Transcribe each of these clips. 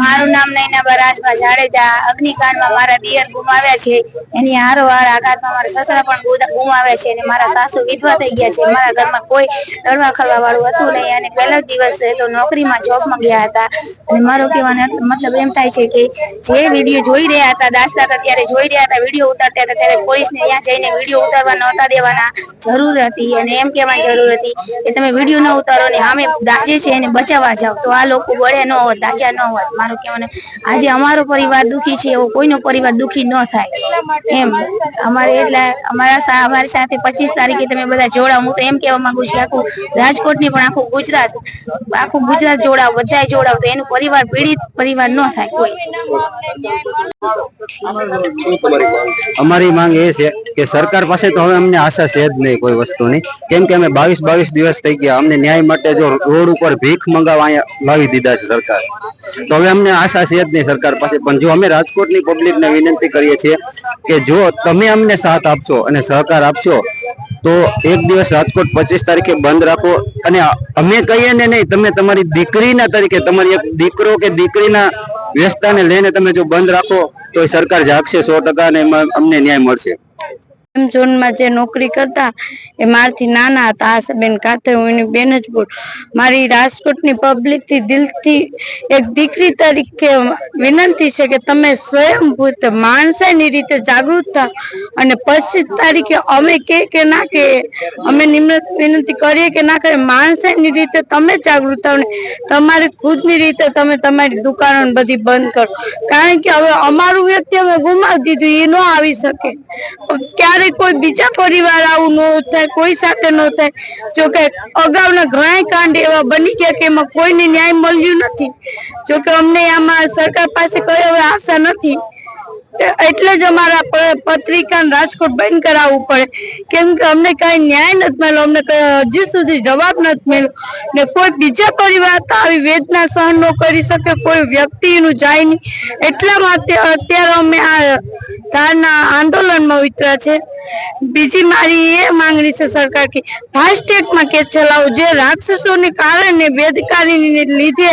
મારું નામ નૈનાબા રાજભા જાડેજા। અગ્નિકાંડમાં મારા દિયર ગુમાવ્યા છે, એની હારોહાર આઘાતમાં મારા સસરા પણ ગુમાવ્યા છે અને મારા સાસુ વિધવા થઈ ગયા છે। મારા ઘરમાં કોઈ રડવા ખરવા વાળું હતું નહીં અને પહેલો દિવસ તો નોકરીમાં જોબમાં ગયા હતા અને મારો કહેવાનો મતલબ એમ થાય છે કે જે વિડીયો જોઈ રહ્યા હતા, દાસતા હતા ત્યારે જોઈ રહ્યા હતા, વિડીયો ઉતારતા હતા ત્યારે પોલીસને ત્યાં જઈને વિડીયો ઉતારવા નહોતા દેવાના, જરૂર હતી અને એમ કહેવાની જરૂર હતી કે તમે વિડીયો ન ઉતારો ને સામે દાજે છે એને બચાવવા જાઓ તો આ લોકો બળે ન હોત, દાજ્યા ન હોત। મારું કહેવાનું આજે અમારો પરિવાર દુખી છે એવો કોઈનો પરિવાર દુખી ન થાય એમ અમારે એટલે અમારી સાથે 25 તારીખે તમે બધા જોડાવ। હું તો એમ કહેવા માંગુ છું આખું રાજકોટ ની પણ આખું ગુજરાત જોડાવ, બધાય જોડાવ તો એનું પરિવાર પીડિત પરિવાર ન થાય કોઈ। અમારી માંગ એ છે કે સરકાર પાસે તો હવે અમને આશા છે જ નહીં કોઈ વસ્તુની, કેમ કે અમે 22 દિવસ થઈ ગયા, અમને ન્યાય માટે જો રોડ ઉપર ભીખ મંગાવવા અહીંયા લાવી દીધા છે સરકાર, તો હવે અમને આશા છે જ નહીં સરકાર પાસે। પણ જો અમે રાજકોટની પબ્લિકને વિનંતી કરીએ છીએ કે જો તમે અમને સાથ આપશો અને સહકાર આપશો તો એક દિવસ રાજકોટ 25 તારીખે બંધ રાખો અને અમે કહીએ ને નહીં, તમે તમારી દીકરીના તરીકે તમારી એક દીકરો કે દીકરીના વ્યવસ્થાને લઈને તમે જો બંધ રાખો તો સરકાર જાગશે 100% અને અમને ન્યાય મળશે। ઝોનમાં જે નોકરી કરતા એ મારથી નાના હતા, આશાબેન કાતે, હું એની બેન જ બોલ। મારી રાજકોટની પબ્લિકથી દિલથી એક દીકરી તરીકે વિનંતી છે કે તમે સ્વયંભૂત માણસાઈની રીતે જાગૃત થાવ અને 25 તારીખે અમે કે ના કે અમે વિનંતી કરીએ કે ના કરીએ, માણસાઈની રીતે તમે જાગૃત થાવ ને તમારી ખુદની રીતે તમે તમારી દુકાનો બધી બંધ કરો, કારણ કે હવે અમારું વ્યક્તિ અમે ગુમાવી દીધું, એ ન આવી શકે। ક્યારે કોઈ બીજા પરિવાર આવું ન થાય, કોઈ સાથે ન થાય। જોકે અગાઉના ઘણા કાંડ એવા બની ગયા કે એમાં કોઈને ન્યાય મળ્યું નથી, જોકે અમને આમાં સરકાર પાસે કોઈ હવે આશા નથી, એટલે જ અમારા પત્રિકા રાજકોટ બંધ કરાવવું પડે, કેમ કે અમને કઈ ન્યાય નથી મળ્યો, અમને હજી સુધી જવાબ નથી મળ્યો ને કોઈ બીજા પરિવાર તો આવી વેદના સહન ન કરી શકે, કોઈ વ્યક્તિ એનું જાય નહીં, એટલા માટે અત્યારે અમે આ ધારના આંદોલનમાં ઉતર્યા છે। બીજી મારી એ માંગણી છે સરકાર કે ફાસ્ટેગમાં કેસ ચલાવો, જે રાક્ષસોને કારણે બેદરકારીને લીધે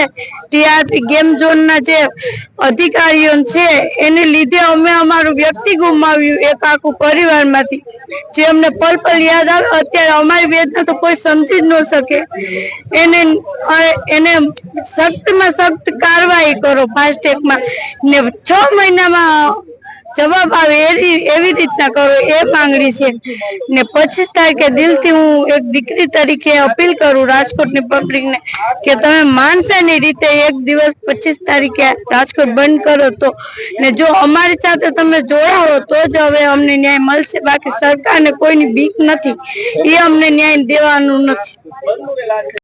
ટીઆરપી ગેમ ઝોનના જે અધિકારીઓ છે એને લીધે અમે અમારું વ્યક્તિ ગુમાવ્યું, એક આખું પરિવારમાંથી જે અમને પલ પલ યાદ આવે। અત્યારે અમારી વેદના તો કોઈ સમજી જ ન શકે, એને સખ્તમાં સખ્ત કાર્યવાહી કરો ફાસ્ટેગમાં ને 6 મહિનામાં જવાબ આવે એવી રીતના કરો, એ માંગણી છે ને 25 તારીખે દિલથી હું એક દીકરી તરીકે અપીલ કરું રાજકોટની પબ્લિકને કે તમે માણસાઈની રીતે એક દિવસ 25 તારીખે રાજકોટ બંધ કરો તો ને જો અમારી સાથે તમે જોડાવો તો જ હવે અમને ન્યાય મળશે, બાકી સરકારને કોઈની બીક નથી, એ અમને ન્યાય દેવાનું નથી।